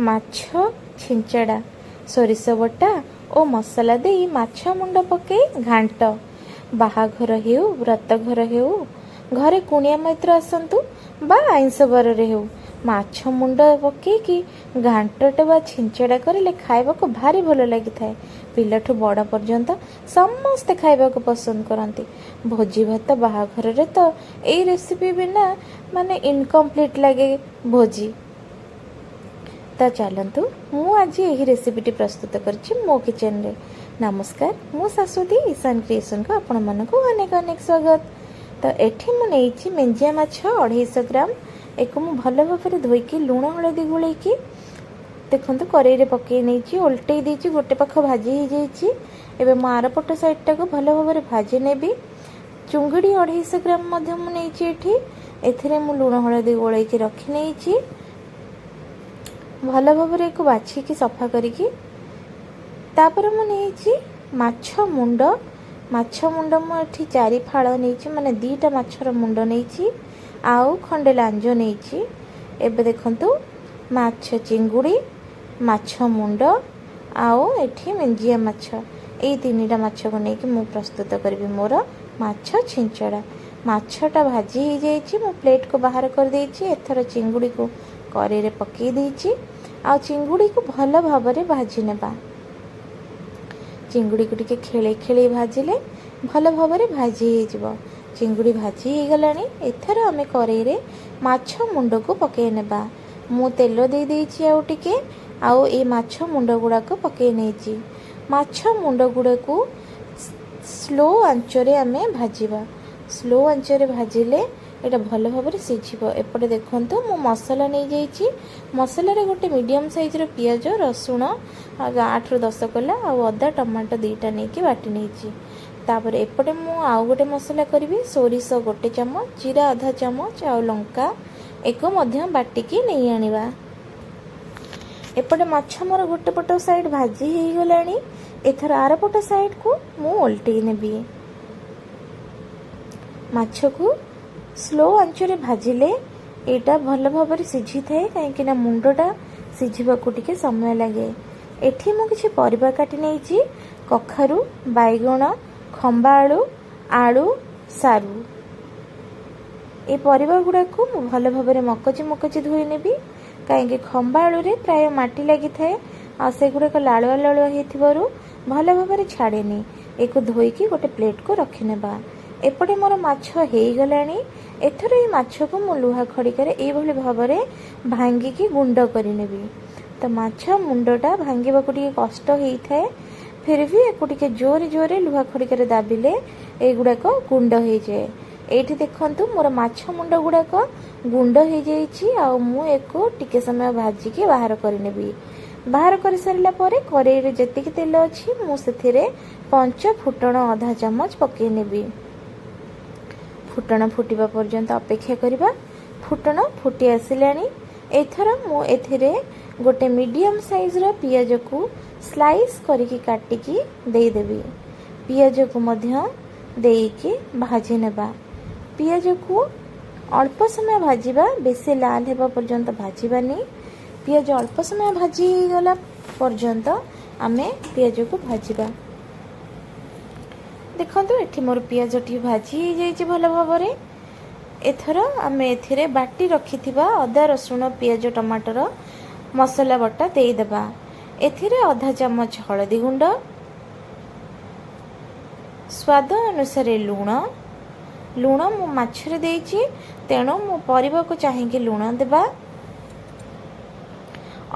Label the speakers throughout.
Speaker 1: ମାଛ ଛିଞ୍ଚଡ଼ା ସୋରିଷ ବଟା ଓ ମସଲା ଦେଇ ମାଛ ମୁଣ୍ଡ ପକାଇ ଘାଣ୍ଟ। ବାହାଘର ହେଉ ବ୍ରତଘର ହେଉ ଘରେ କୁଣିଆ ମୈତ୍ର ଆସନ୍ତୁ ବା ଆଇଁଷ ବାରରେ ହେଉ ମାଛ ମୁଣ୍ଡ ପକାଇକି ଘାଣ୍ଟଟେ ବା ଛିଞ୍ଚଡ଼ା କରିଲେ ଖାଇବାକୁ ଭାରି ଭଲ ଲାଗିଥାଏ। ପିଲାଠୁ ବଡ଼ ପର୍ଯ୍ୟନ୍ତ ସମସ୍ତେ ଖାଇବାକୁ ପସନ୍ଦ କରନ୍ତି। ଭୋଜି ଭାତ ବାହାଘରରେ ତ ଏଇ ରେସିପି ବିନା ମାନେ ଇନକମ୍ପ୍ଲିଟ୍ ଲାଗେ ଭୋଜି। ତ ଚାଲନ୍ତୁ ମୁଁ ଆଜି ଏହି ରେସିପିଟି ପ୍ରସ୍ତୁତ କରିଛି ମୋ କିଚେନରେ। ନମସ୍କାର, ମୁଁ ଶାଶ୍ୱତୀ ଇଶାନ କ୍ରିଏସନକୁ ଆପଣମାନଙ୍କୁ ଅନେକ ଅନେକ ସ୍ୱାଗତ। ତ ଏଠି ମୁଁ ନେଇଛି ମେଞ୍ଜିଆ ମାଛ 250 ଗ୍ରାମ। ଏକୁ ମୁଁ ଭଲ ଭାବରେ ଧୋଇକି ଲୁଣ ହଳଦୀ ଗୋଳେଇକି ଦେଖନ୍ତୁ କରେଇରେ ପକାଇ ନେଇଛି, ଓଲଟେଇ ଦେଇଛି। ଗୋଟେ ପାଖ ଭାଜି ହେଇଯାଇଛି। ଏବେ ମୁଁ ଆରପଟ ସାଇଡ଼ଟାକୁ ଭଲ ଭାବରେ ଭାଜି ନେବି। ଚୁଙ୍ଗୁଡ଼ି 250 ଗ୍ରାମ ମଧ୍ୟ ମୁଁ ନେଇଛି ଏଠି। ଏଥିରେ ମୁଁ ଲୁଣ ହଳଦୀ ଗୋଳେଇକି ରଖି ନେଇଛି। ଭଲ ଭାବରେ ଏକୁ ବାଛିକି ସଫା କରିକି ତାପରେ ମୁଁ ନେଇଛି ମାଛ ମୁଣ୍ଡ। ମାଛ ମୁଣ୍ଡ ମୁଁ ଏଠି 4 ଫାଳ ନେଇଛି, ମାନେ 2ଟା ମାଛର ମୁଣ୍ଡ ନେଇଛି ଆଉ ଖଣ୍ଡେ ଲାଞ୍ଜ ନେଇଛି। ଏବେ ଦେଖନ୍ତୁ ମାଛ ଚିଙ୍ଗୁଡ଼ି, ମାଛ ମୁଣ୍ଡ ଆଉ ଏଠି ମେଞ୍ଜିଆ ମାଛ, ଏଇ 3ଟା ମାଛକୁ ନେଇକି ମୁଁ ପ୍ରସ୍ତୁତ କରିବି ମୋର ମାଛ ଛିଞ୍ଚଡ଼ା। ମାଛଟା ଭାଜି ହେଇଯାଇଛି, ମୁଁ ପ୍ଲେଟ୍କୁ ବାହାର କରିଦେଇଛି। ଏଥର ଚିଙ୍ଗୁଡ଼ିକୁ କରେଇରେ ପକାଇ ଦେଇଛି ଆଉ ଚିଙ୍ଗୁଡ଼ିକୁ ଭଲ ଭାବରେ ଭାଜି ନେବା। ଚିଙ୍ଗୁଡ଼ିକୁ ଟିକେ ଖେଳେଇ ଖେଳେଇ ଭାଜିଲେ ଭଲ ଭାବରେ ଭାଜି ହେଇଯିବ। ଚିଙ୍ଗୁଡ଼ି ଭାଜି ହେଇଗଲାଣି। ଏଥର ଆମେ କରେଇରେ ମାଛ ମୁଣ୍ଡକୁ ପକାଇ ନେବା। ମୁଁ ତେଲ ଦେଇ ଦେଇଛି ଆଉ ଟିକେ, ଆଉ ଏଇ ମାଛ ମୁଣ୍ଡ ଗୁଡ଼ାକ ପକାଇ ନେଇଛି। ମାଛ ମୁଣ୍ଡ ଗୁଡ଼ାକୁ ସ୍ଲୋ ଆଞ୍ଚରେ ଆମେ ଭାଜିବା। ସ୍ଲୋ ଆଞ୍ଚରେ ଭାଜିଲେ ଏଇଟା ଭଲ ଭାବରେ ସିଝିବ। ଏପଟେ ଦେଖନ୍ତୁ ମୁଁ ମସଲା ନେଇଯାଇଛି। ମସଲାରେ ଗୋଟେ ମିଡ଼ିୟମ୍ ସାଇଜ୍ର ପିଆଜ, ରସୁଣ 8ରୁ 10 କୋଲା ଆଉ ଅଦା ଟମାଟୋ 2ଟା ନେଇକି ବାଟି ନେଇଛି। ତାପରେ ଏପଟେ ମୁଁ ଆଉ ଗୋଟେ ମସଲା କରିବି। ସୋରିଷ 1 ଚାମଚ, ଜିରା ଅଧା ଚାମଚ ଆଉ ଲଙ୍କା ଏକୁ ମଧ୍ୟ ବାଟିକି ନେଇ ଆଣିବା। ଏପଟେ ମାଛ ମୋର ଗୋଟେ ପଟ ସାଇଡ଼୍ ଭାଜି ହେଇଗଲାଣି। ଏଥର ଆରପଟ ସାଇଡ଼୍କୁ ମୁଁ ଓଲଟେଇ ନେବି। ମାଛକୁ ସ୍ଲୋ ଆଞ୍ଚରେ ଭାଜିଲେ ଏଇଟା ଭଲ ଭାବରେ ସିଝିଥାଏ, କାହିଁକିନା ମୁଣ୍ଡଟା ସିଝିବାକୁ ଟିକେ ସମୟ ଲାଗେ। ଏଠି ମୁଁ କିଛି ପରିବା କାଟି ନେଇଛି। କଖାରୁ, ବାଇଗଣ, ଖମ୍ବା ଆଳୁ, ଆଳୁ, ସାରୁ। এই ପରିବା ଗୁଡ଼ାକୁ ମୁଁ ଭଲ ଭାବରେ ମକଚି ଧୋଇ ନେବି, କାହିଁକି ଖମ୍ବା ଆଳୁରେ ପ୍ରାୟ ମାଟି ଲାଗିଥାଏ ଆଉ ସେଗୁଡ଼ାକ ଲାଳୁଆ ଲାଳୁଆ ହେଇଥିବାରୁ ଭଲ ଭାବରେ ଛାଡ଼େନି। ଏକୁ ଧୋଇକି ଗୋଟେ ପ୍ଲେଟ୍କୁ ରଖିନେବା। ଏପଟେ ମୋର ମାଛ ହେଇଗଲାଣି। ଏଥର এই ମାଛକୁ ମୁଁ ଲୁହା ଖଡ଼ିକାରେ ଏଇଭଳି ଭାବରେ ଭାଙ୍ଗିକି ଗୁଣ୍ଡ କରିନେବି। ତ ମାଛ ମୁଣ୍ଡଟା ଭାଙ୍ଗିବାକୁ ଟିକେ କଷ୍ଟ ହେଇଥାଏ, ଫିର୍ ବି ଏକୁ ଟିକେ ଜୋରେ ଜୋରେ ଲୁହା ଖଡ଼ିକାରେ ଦାବିଲେ ଏଇଗୁଡ଼ାକ ଗୁଣ୍ଡ ହେଇଯାଏ। ଏଇଠି ଦେଖନ୍ତୁ ମୋର ମାଛ ମୁଣ୍ଡ ଗୁଡ଼ାକ ଗୁଣ୍ଡ ହେଇଯାଇଛି ଆଉ ମୁଁ ଏକୁ ଟିକେ ସମୟ ଭାଜିକି ବାହାର କରିନେବି। ବାହାର କରିସାରିଲା ପରେ କରେଇରେ ଯେତିକି ତେଲ ଅଛି ମୁଁ ସେଥିରେ 5 ଫୁଟଣ ଅଧା ଚାମଚ ପକାଇ ନେବି। ଫୁଟଣ ଫୁଟିବା ପର୍ଯ୍ୟନ୍ତ ଅପେକ୍ଷା କରିବା। ଫୁଟଣ ଫୁଟି ଆସିଲାଣି। ଏଥର ମୁଁ ଏଥିରେ ଗୋଟେ ମିଡ଼ିୟମ୍ ସାଇଜ୍ର ପିଆଜକୁ ସ୍ଲାଇସ୍ କରିକି କାଟିକି ଦେଇଦେବି। ପିଆଜକୁ ମଧ୍ୟ ଦେଇକି ଭାଜି ନେବା। ପିଆଜକୁ ଅଳ୍ପ ସମୟ ଭାଜିବା, ବେଶୀ ଲାଲ ହେବା ପର୍ଯ୍ୟନ୍ତ ଭାଜିବାନି। ପିଆଜ ଅଳ୍ପ ସମୟ ଭାଜି ହେଇଗଲା ପର୍ଯ୍ୟନ୍ତ ଆମେ ପିଆଜକୁ ଭାଜିବା। ଦେଖନ୍ତୁ ଏଠି ମୋର ପିଆଜଟି ଭାଜି ହେଇଯାଇଛି ଭଲ ଭାବରେ। ଏଥର ଆମେ ଏଥିରେ ବାଟି ରଖିଥିବା ଅଦା ରସୁଣ ପିଆଜ ଟମାଟର ମସଲା ବଟା ଦେଇଦେବା। ଏଥିରେ ଅଧା ଚାମଚ ହଳଦୀ ଗୁଣ୍ଡ, ସ୍ୱାଦ ଅନୁସାରେ ଲୁଣ। ଲୁଣ ମୁଁ ମାଛରେ ଦେଇଛି, ତେଣୁ ମୁଁ ପରିବାକୁ ଚାହିଁକି ଲୁଣ ଦେବା।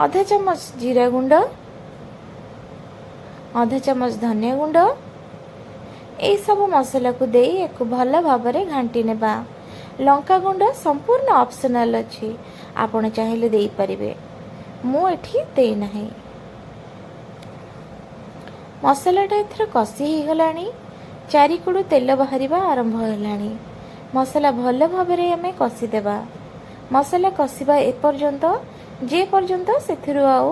Speaker 1: ଅଧା ଚାମଚ ଜିରା ଗୁଣ୍ଡ, ଅଧା ଚାମଚ ଧନିଆ ଗୁଣ୍ଡ। ଏଇସବୁ ମସଲାକୁ ଦେଇ ଏକୁ ଭଲ ଭାବରେ ଘାଣ୍ଟି ନେବା। ଲଙ୍କା ଗୁଣ୍ଡ ସମ୍ପୂର୍ଣ୍ଣ ଅପସନାଲ୍ ଅଛି, ଆପଣ ଚାହିଁଲେ ଦେଇପାରିବେ, ମୁଁ ଏଠି ଦେଇନାହିଁ। ମସଲାଟା ଏଥର କଷି ହେଇଗଲାଣି। ଚାରିକୋଡ଼ୁ ତେଲ ବାହାରିବା ଆରମ୍ଭ ହେଲାଣି। ମସଲା ଭଲ ଭାବରେ ଆମେ କଷିଦେବା। ମସଲା କଷିବା ଏପର୍ଯ୍ୟନ୍ତ ଯେ ପର୍ଯ୍ୟନ୍ତ ସେଥିରୁ ଆଉ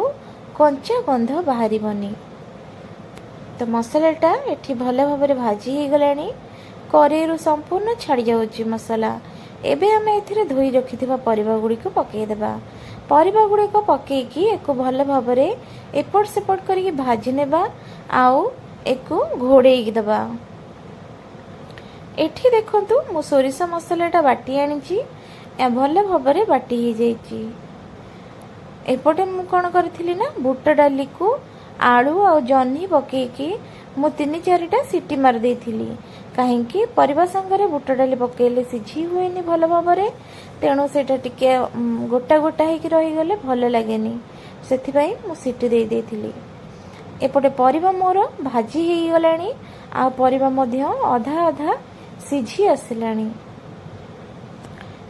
Speaker 1: କଞ୍ଚା ଗନ୍ଧ ବାହାରିବନି। ତ ମସଲାଟା ଏଠି ଭଲ ଭାବରେ ଭାଜି ହେଇଗଲାଣି। କରେଇରୁ ସମ୍ପୂର୍ଣ୍ଣ ଛାଡ଼ି ଯାଉଛି ମସଲା। ଏବେ ଆମେ ଏଥିରେ ଧୋଇ ରଖିଥିବା ପରିବା ଗୁଡ଼ିକୁ ପକାଇଦେବା। परिबा गुड़िक पकेकी एक भल भाव एपट सेपट करके भाजी नेबा आउ एक घोड़े दबा। एठी देखंतु मु सोरिष मसलाटा बाटी आनी भल भाव बाटी हो जाइए। एपटे मु कौन करी ना बुट डाली को आलू आ जह्नी पकेकी मु 3-4टा सीटी मार देइथिली कहीं परिबा संगे बुट डाली पकेले सिझी हुएनी भल भाव तेणु सेटा टिके गोटा गोटा होकर रहीगले भल लगेनी से मु सीटी दे देइथिली। एपटे परिबा मोर भाजी हो गलानी आ परिबा मध्य अधा अधा सिझी आसिलानी।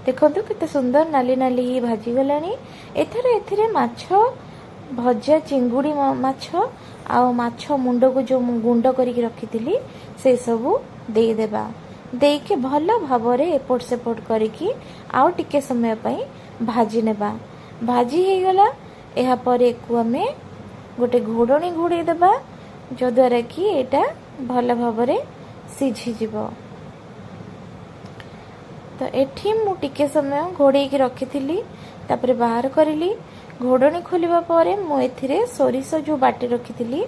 Speaker 1: देखो केते सुंदर नाली नाली ही भाजी गलानी। एथिरे माछ भजा चिंगुड़ी माछ आ माछ मुंड को जो गुंड करके रखी से सबू देदेबा देके भल भाव एपट सेपट करके आउ टिके समय पई भाजी नेबा। भाजी हो गला एहा पर को आमे गोटे घोड़नी घोड़े देबा जो द्वारा कि एटा भल भाव सिझी जिवो। तो एठी मु टिके समय घोड़े की रखी तापर बाहर करी घोड़नी खोलिबा परे मु एथिरे सोरिष जो बाटी रखी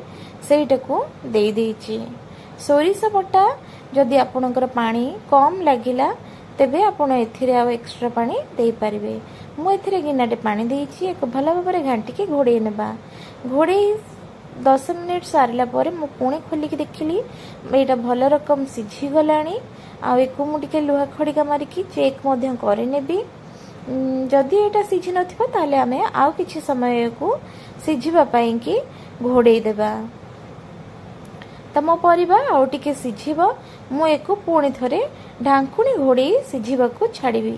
Speaker 1: सेटा को दे देइछि। सोरिष बटा जदि आपणकर पानी कम लागिला तेबे आपण एथिरे आ एक्स्ट्रा पानी दे पारिबे। मु एथिरे गिनाटे पानी देइछि एक भल भाव घांटी के घोड़े नेबा। घोड़े 10 मिनिट सारला परे मु पुणी खोलिकी देखिली एटा भल रकम सिझी गलानी। आ एको मु टिके लुहा खड़िका मारिकी चेक मध्य करे नेबी। जदि एटा सिझी नथिबो ताले आमे आउ किछि समय को सिझिबा पई कि घोड़े देबा। तम परिबा आउ टिके सिझिबो मु एको पुणी थरे ढांकुणी घोड़े सिझिबा को छाड़ीबी।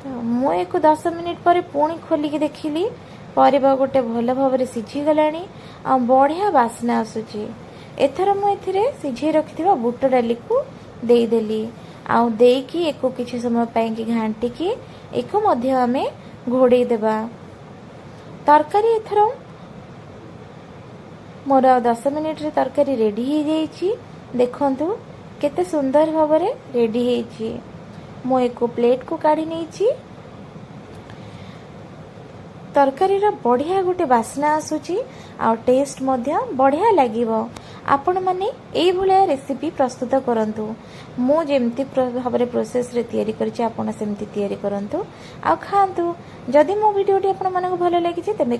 Speaker 1: तो मु एको 10 मिनिट पर पुणी खोलिकी देखिली परिबा गोटे भल भाव सिझी गलानी आ बढ़िया बास्ना आसुची। एथर मु एथिरे सिझे रखिथिबा बुट डाली को देई देली आउ देकी एको किछि समय पई कि घांटी की एको मध्य आमे घोड़े देबा। तरकारी एथर मोर 10 मिनिट रे तरकारी रेडी हो जाइछि। देखंतु केते सुंदर भाव रेडी हेछि। मु एको प्लेट को काढी नेछि। तरकारी रा बढ़िया गोटे बास्ना आसुची आ टेस्ट मध्य बढ़िया लागिवो। आपण माने एई भलिया रेसिपी प्रस्तुत करंतु। मु जेमती भाबरे प्रोसेस रे तयारी करछि आपण सेमती तयारी करंतु आ खांतु। जदि मो वीडियोटी आपण मानक भलो लागिछि तेबे